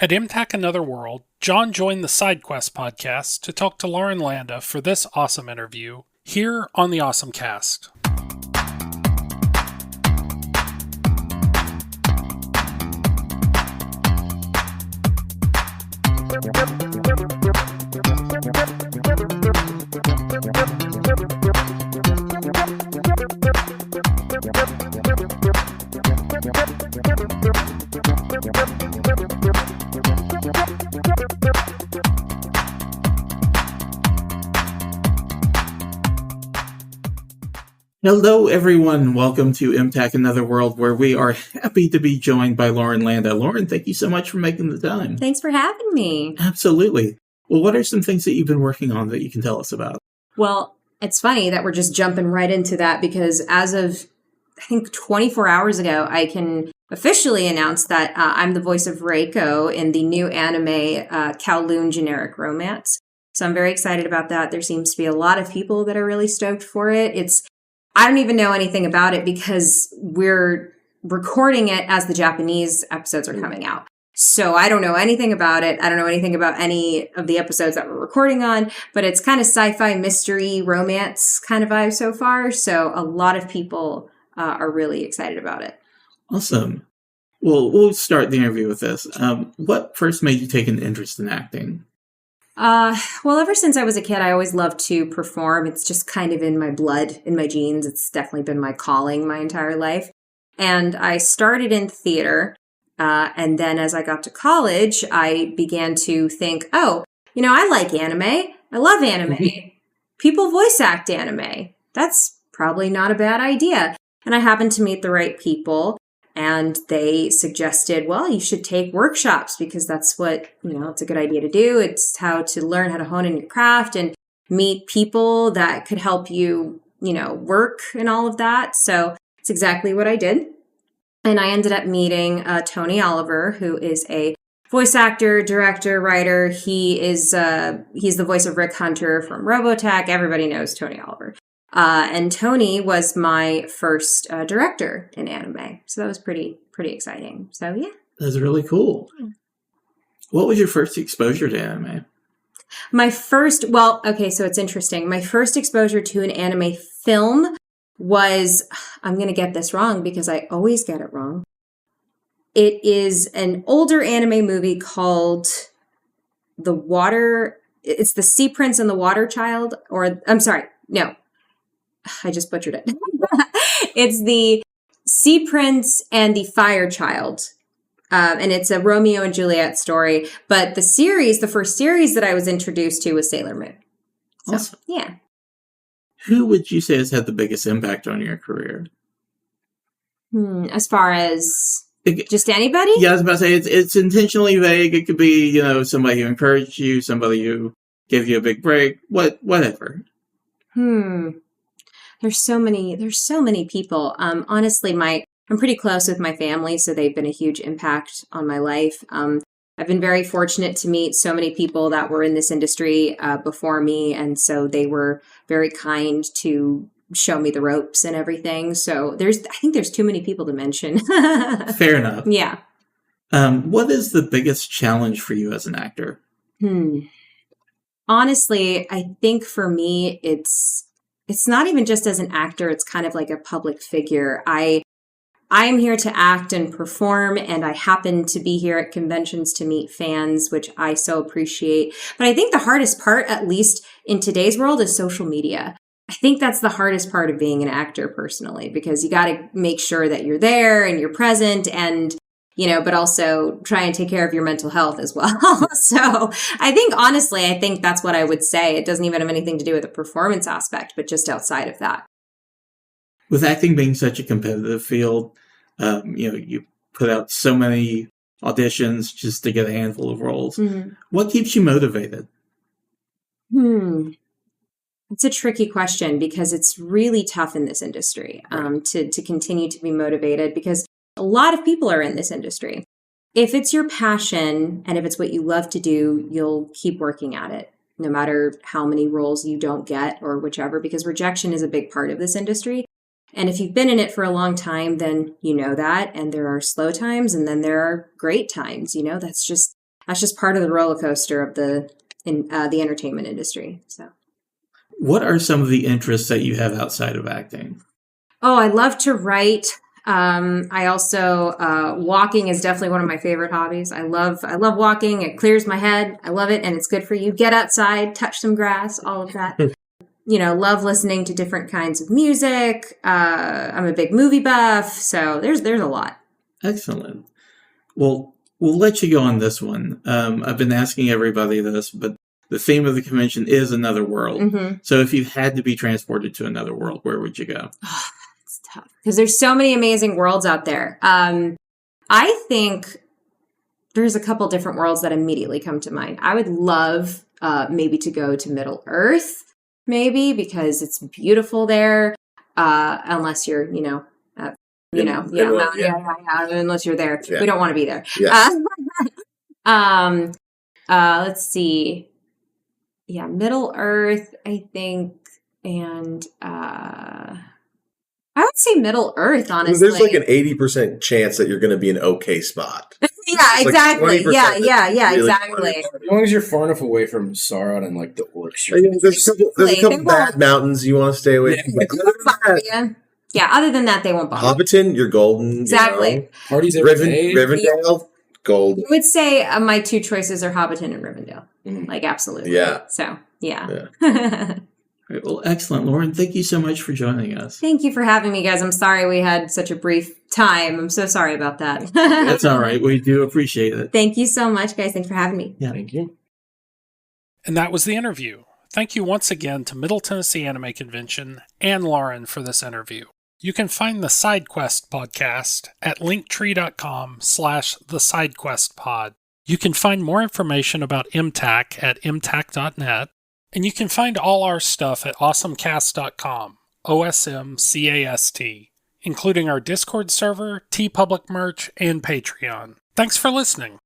At MTAC Another World, John joined the SideQuest podcast to talk to Lauren Landa for this awesome interview here on the OSMcast. Hello, everyone. Welcome to MTAC Another World, where we are happy to be joined by Lauren Landa. Lauren, thank you so much for making the time. Thanks for having me. Absolutely. Well, what are some things that you've been working on that you can tell us about? Well, it's funny that we're just jumping right into that because as of, I think, 24 hours ago, I can officially announce that I'm the voice of Reiko in the new anime Kowloon Generic Romance. So I'm very excited about that. There seems to be a lot of people that are really stoked for it. I don't even know anything about it because we're recording it as the Japanese episodes are coming out. So I don't know anything about it. I don't know anything about any of the episodes that we're recording on, but it's kind of sci-fi mystery romance kind of vibe so far. So a lot of people are really excited about it. Awesome. Well, we'll start the interview with this. What first made you take an interest in acting? Well, ever since I was a kid, I always loved to perform. It's just kind of in my blood, in my genes. It's definitely been my calling my entire life. And I started in theater. And then as I got to college, I began to think, I like anime. I love anime. People voice act anime. That's probably not a bad idea. And I happened to meet the right people. And they suggested, well, you should take workshops because that's what, it's a good idea to do. It's how to learn how to hone in your craft and meet people that could help you, work and all of that. So it's exactly what I did. And I ended up meeting Tony Oliver, who is a voice actor, director, writer. He's the voice of Rick Hunter from Robotech. Everybody knows Tony Oliver. And Tony was my first director in anime. So that was pretty exciting. So, yeah. That's really cool. What was your first exposure to anime? So it's interesting. My first exposure to an anime film was, I'm going to get this wrong because I always get it wrong. It is an older anime movie called it's The Sea Prince and the Water Child, I just butchered it. It's The Sea Prince and the Fire Child. And it's a Romeo and Juliet story. But the first series that I was introduced to was Sailor Moon. So, awesome. Yeah. Who would you say has had the biggest impact on your career? As far as just anybody? Yeah, I was about to say, it's intentionally vague. It could be, somebody who encouraged you, somebody who gave you a big break, whatever. There's so many people. Honestly, I'm pretty close with my family, so they've been a huge impact on my life. I've been very fortunate to meet so many people that were in this industry before me, and so they were very kind to show me the ropes and everything. So I think there's too many people to mention. Fair enough. Yeah. What is the biggest challenge for you as an actor? Honestly, I think for me, it's not even just as an actor. It's kind of like a public figure. I'm here to act and perform, and I happen to be here at conventions to meet fans, which I so appreciate. But I think the hardest part, at least in today's world, is social media. I think that's the hardest part of being an actor personally, because you got to make sure that you're there and you're present and, but also try and take care of your mental health as well. So I think that's what I would say. It doesn't even have anything to do with the performance aspect, but just outside of that. With acting being such a competitive field, you put out so many auditions just to get a handful of roles. Mm-hmm. What keeps you motivated? It's a tricky question because it's really tough in this industry to continue to be motivated because a lot of people are in this industry. If it's your passion and if it's what you love to do, you'll keep working at it, no matter how many roles you don't get or whichever, because rejection is a big part of this industry. And if you've been in it for a long time, then you know that. And there are slow times and then there are great times. That's just that's just part of the roller coaster of the entertainment industry. So, what are some of the interests that you have outside of acting? Oh, I love to write. I also walking is definitely one of my favorite hobbies. I love walking. It clears my head. I love it, and it's good for you. Get outside, touch some grass, all of that. Love listening to different kinds of music. I'm a big movie buff, so there's a lot. Excellent. Well, we'll let you go on this one. I've been asking everybody this, but the theme of the convention is another world. Mm-hmm. So if you had to be transported to another world, where would you go? It's tough because there's so many amazing worlds out there. I think there's a couple different worlds that immediately come to mind. I would love maybe to go to Middle Earth, maybe because it's beautiful there. Unless you're, unless you're there, we don't want to be there. Yeah. Let's see. Yeah, Middle Earth, I think, and I would say Middle Earth, honestly. There's like an 80% chance that you're going to be in an okay spot. Yeah, exactly. Like yeah, really exactly. As long as you're far enough away from Sauron and like the orcs. There's a couple bad mountains you want to stay away from. Yeah, other than that, they won't bother. Hobbiton, you're golden. Exactly. Parties every day. Rivendell, gold. I would say my two choices are Hobbiton and Rivendell. Like, absolutely. Yeah. So, yeah. Right, well, excellent, Lauren. Thank you so much for joining us. Thank you for having me, guys. I'm sorry we had such a brief time. I'm so sorry about that. That's all right. We do appreciate it. Thank you so much, guys. Thanks for having me. Yeah. Thank you. And that was the interview. Thank you once again to Middle Tennessee Anime Convention and Lauren for this interview. You can find the SideQuest podcast at linktree.com/thesidequestpod. You can find more information about MTAC at mtac.net, and you can find all our stuff at OSMcast.com, OSMcast, including our Discord server, TeePublic merch, and Patreon. Thanks for listening.